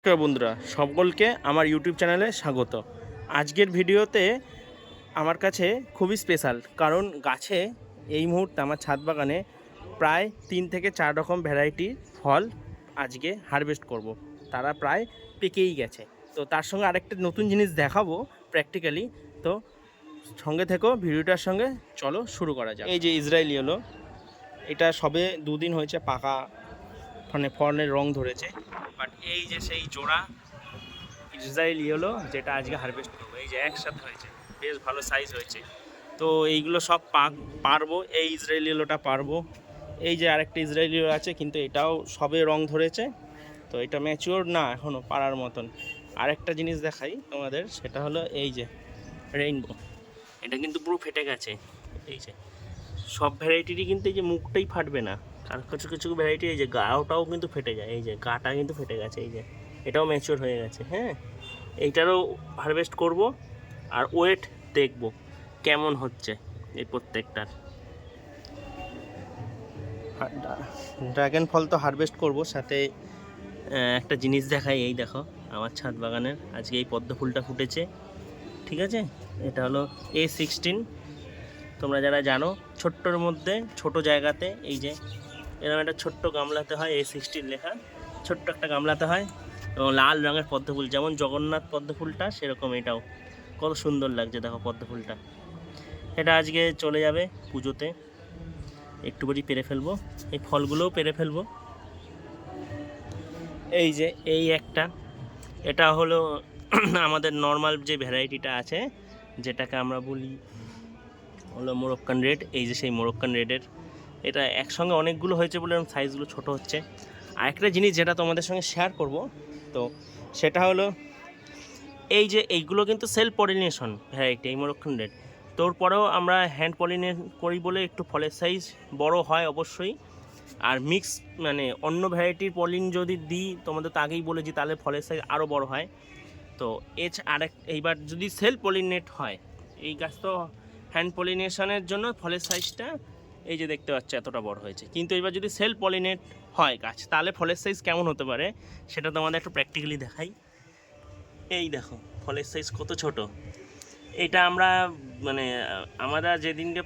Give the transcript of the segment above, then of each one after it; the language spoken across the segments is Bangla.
নমস্কার বন্ধুরা, সকলকে আমার ইউটিউব চ্যানেলে স্বাগত। আজকের ভিডিওতে আমার কাছে খুবই স্পেশাল, কারণ গাছে এই মুহূর্তে আমার ছাদ বাগানে প্রায় 3 থেকে 4 রকম ভ্যারাইটির ফল আজকে হারভেস্ট করব। তারা প্রায় পেকেই গেছে। তো তার সঙ্গে আরেকটা নতুন জিনিস দেখাবো প্র্যাকটিক্যালি। তো সঙ্গে থেকো, ভিডিওটার সঙ্গে চলো শুরু করা যাক। এই যে ইসরায়েলি হলো, এটা সবে 2 দিন হয়েছে পাকা, মানে ফলের রং ধরেছে। বাট এই যে সেই জোড়া ইসরায়েলি হলো, যেটা আজকে হারভেস্ট করবো, এই যে একসাথে হয়েছে, বেশ ভালো সাইজ হয়েছে। তো এইগুলো সব পারবো, এই ইসরায়েলি হলোটা পারবো। এই যে আরেকটা ইসরায়েলি হলো আছে, কিন্তু এটাও সবে রং ধরেছে, তো এটা ম্যাচিওর না এখনও পারার মতন। আরেকটা জিনিস দেখাই তোমাদের, সেটা হলো এই যে রেইনবো, এটা কিন্তু পুরো ফেটে গেছে। এই যে সব ভ্যারাইটিরই কিন্তু এই যে মুখটাই ফাটবে না, আর কিছু কিছু ভ্যারাইটি এই যে গাটাও কিন্তু ফেটে যায়, এই যে গাটা কিন্তু ফেটে গেছে, এই যে এটাও ম্যাচিওর হয়ে গেছে। হ্যাঁ, এইটারও হারভেস্ট করব, আর ওয়েট দেখব কেমন হচ্ছে এই প্রত্যেকটার। ড্রাগন ফল তো হারভেস্ট করব, সাথে একটা জিনিস দেখাই। এই দেখো আমার ছাদ বাগানের আজকে এই পদ্ম ফুলটা ফুটেছে, ঠিক আছে? এটা হলো A16। তোমরা যারা জানো, ছোট্টর মধ্যে ছোট জায়গাতে এই যে এরকম একটা ছোট্ট গামলাতে হয় A16 লেখা, ছোট্ট একটা গামলাতে হয়, এবং লাল রঙের পদ্ম ফুল, যেমন জগন্নাথ পদ্ম ফুলটা সেরকম এটাও। কত সুন্দর লাগছে দেখো পদ্ম ফুলটা। এটা আজকে চলে যাবে পুজোতে, একটু বড়ি পেরে ফেলবো, এই ফলগুলোও পেরে ফেলবো। এই যে এই একটা, এটা হলো আমাদের নর্মাল যে ভ্যারাইটিটা আছে, যেটাকে আমরা বলি হলো মোরক্কান রেড। এই যে সেই মোরক্কান রেডের, এটা একসঙ্গে অনেকগুলো হয়েছে বলে সাইজগুলো ছোট হচ্ছে। আরেকটা জিনিস যেটা তোমাদের সঙ্গে শেয়ার করব, তো সেটা হলো এই যে এইগুলো কিন্তু সেলফ পলিনেশন ভ্যারাইটি, এই মোরক্কান রেড। তোর পরেও আমরা হ্যান্ড পলিনেট করি বলে একটু ফলের সাইজ বড় হয় অবশ্যই। আর মিক্স মানে অন্য ভ্যারাইটির পলিন যদি দিই, তোমাদের তো আগেই বলেছি, তাহলে ফলের সাইজ আরও বড় হয়। তো এইবার যদি সেলফ পলিনেট হয়, এই গাছ তো হ্যান্ড পলিনেশনের জন্য ফলের সাইজটা এই যে দেখতে পাচ্ছ এতটা বড় হয়েছে। কিন্তু এবার যদি সেলফ পলিনেট হয় গাছ, তাহলে ফলের সাইজ কেমন হতে পারে সেটা তোমাদের একটু প্র্যাকটিক্যালি দেখাই। এই দেখো ফলের সাইজ কত ছোট। এটা আমরা মানে আমরা যেদিনকে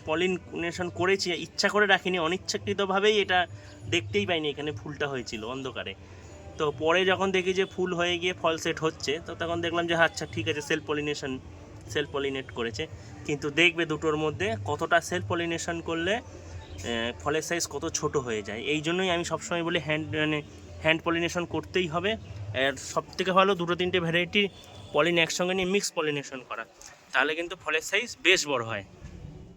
পলিনেশন করেছি, ইচ্ছা করে রাখিনি, অনিচ্ছাকৃতভাবেই এটা দেখতেই পাইনি এখানে ফুলটা হয়েছিল অন্ধকারে। তো পরে যখন দেখি যে ফুল হয়ে গিয়ে ফল সেট হচ্ছে, তো তখন দেখলাম যে আচ্ছা ঠিক আছে, সেলফ পলিনেট করেছে। কিন্তু দেখবে দুটোর মধ্যে কতটা সেলফ পলিনেশন করলে ফলের সাইজ কত ছোট হয়ে যায়। এই জন্যই আমি সবসময় বলি হ্যান্ড পলিনেশন করতেই হবে। আর সবথেকে ভালো 2-3টে ভ্যারাইটি পলিন একসঙ্গে নিয়ে মিক্স পলিনেশন করা, তাহলে কিন্তু ফলের সাইজ বেশ বড় হয়।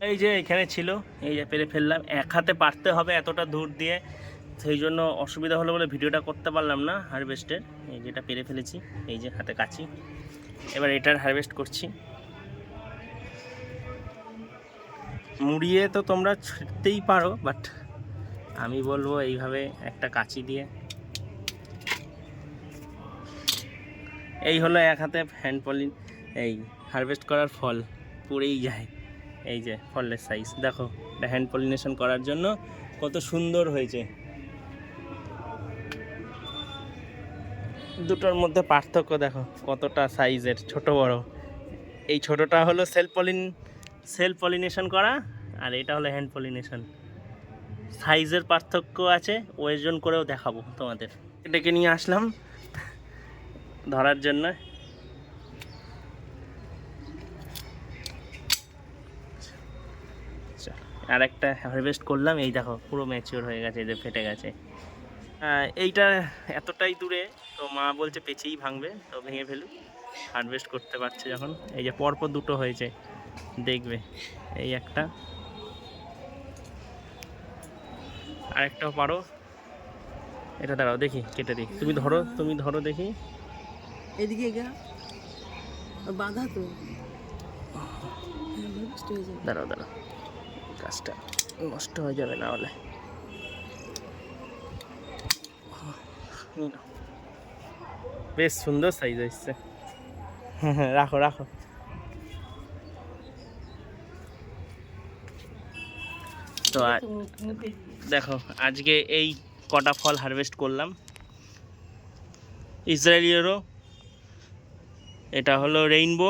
এই যে এখানে ছিল, এই যে পেরে ফেললাম। এক হাতে পারতে হবে এতটা দূর দিয়ে, সেই জন্য অসুবিধা হলো বলে ভিডিওটা করতে পারলাম না হারভেস্টের। এই যেটা পেরে ফেলেছি, এই যে হাতে কাছি, এবার এটার হারভেস্ট করছি। মুড়িয়ে তো তোমরা ছিঁড়তেই পারো, বাট আমি বলবো এইভাবে একটা কাঁচি দিয়ে। এই হলো এক হাতে হ্যান্ড পলিন, এই হারভেস্ট করার ফল পুড়েই যায়। এই যে ফলের সাইজ দেখো, এটা হ্যান্ড পলিনেশন করার জন্য কত সুন্দর হয়েছে। দুটোর মধ্যে পার্থক্য দেখো কতটা সাইজের, ছোট বড়। এই ছোটটা হলো সেলফ পলিনেশন করা, আর এটা হলো হ্যান্ড পলিনেশন। সাইজের পার্থক্য আছে, ওজন করেও দেখাবো তোমাদের। এটাকে নিয়ে আসলাম ধরার জন্য। আর একটা হারভেস্ট করলাম, এই দেখো পুরো ম্যাচিওর হয়ে গেছে, যে ফেটে গেছে। এইটা এতটাই দূরে, তো মা বলছে পেঁচেই ভাঙবে, তো ভেঙে ফেলুক, হারভেস্ট করতে পারছে যখন। এই যে পরপর দুটো হয়েছে, দেখবে এই একটা, আরেকটাও পারো। এটা দাঁড়াও দেখি কেটে দিই, তুমি ধরো দেখি। এদিকে বাধা তো, দাঁড়াও গাছটা নষ্ট হয়ে যাবে না হলে। বেশ সুন্দর সাইজ হচ্ছে। হ্যাঁ, রাখো। তো দেখো আজকে এই কটা ফল হারভেস্ট করলাম। ইসরায়েলিয়ারও। এটা হলো রেইনবো,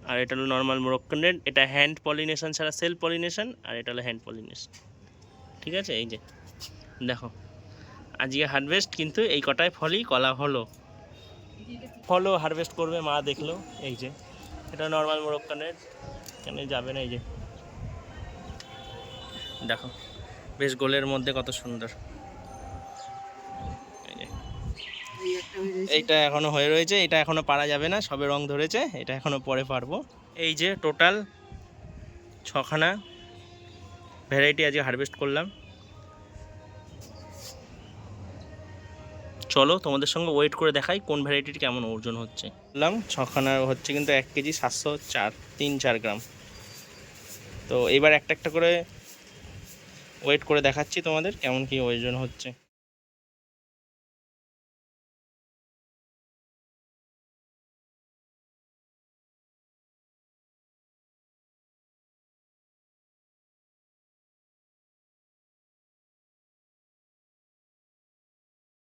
আর এটা হলো নর্মাল মোরক্কান রেড। এটা হ্যান্ড পলিনেশন ছাড়া সেলফ পলিনেশন, আর এটা হলো হ্যান্ড পলিনেশন। ঠিক আছে, এই যে দেখো আজকে হারভেস্ট কিন্তু এই কটায় ফলই কলা হলো। ফলও হারভেস্ট করবে মা দেখলো। এই যে এটা নর্মাল মোরক্কান রেড, এখানে যাবে না। এই যে দেখো বেশ গোলের মধ্যে কত সুন্দর। এই যে এই একটা হয়ে রয়েছে। এইটা এখনো হয়ে রয়েছে, এটা এখনো পারা যাবে না, সবে রং ধরেছে, এটা এখনো পরে পারবো। এই যে টোটাল 6খানা ভ্যারাইটি আজকে হারভেস্ট করলাম। চলো তোমাদের সঙ্গে ওয়েট করে দেখাই কোন ভ্যারাইটির কেমন ওজন হচ্ছে। বললাম 6খানার হচ্ছে কিন্তু 1 কেজি 704 3-4 গ্রাম। তো এবার একটা একটা করে ওয়েট করে দেখাচ্ছি তোমাদের কেমন কি ওজন হচ্ছে।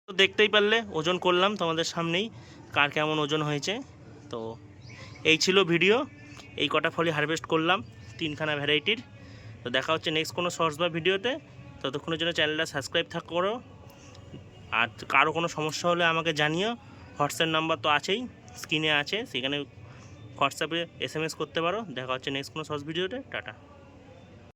তো দেখতেই পারলে ওজন করলাম তোমাদের সামনেই কার কেমন ওজন হয়েছে। তো এই ছিল ভিডিও, এই কটা ফলই হারভেস্ট করলাম 3খানা ভ্যারাইটির। তো দেখা হচ্ছে নেক্সট কোনো শর্টস বা ভিডিওতে। ততক্ষণের জন্য চ্যানেলটা সাবস্ক্রাইব করো, আর কারো কোনো সমস্যা হলে আমাকে জানিও। হোয়াটসঅ্যাপ নাম্বার তো আছেই, স্ক্রিনে আছে, সেখানে হোয়াটসঅ্যাপে SMS করতে পারো। দেখা হচ্ছে নেক্সট কোনো শর্টস ভিডিওতে। টাটা।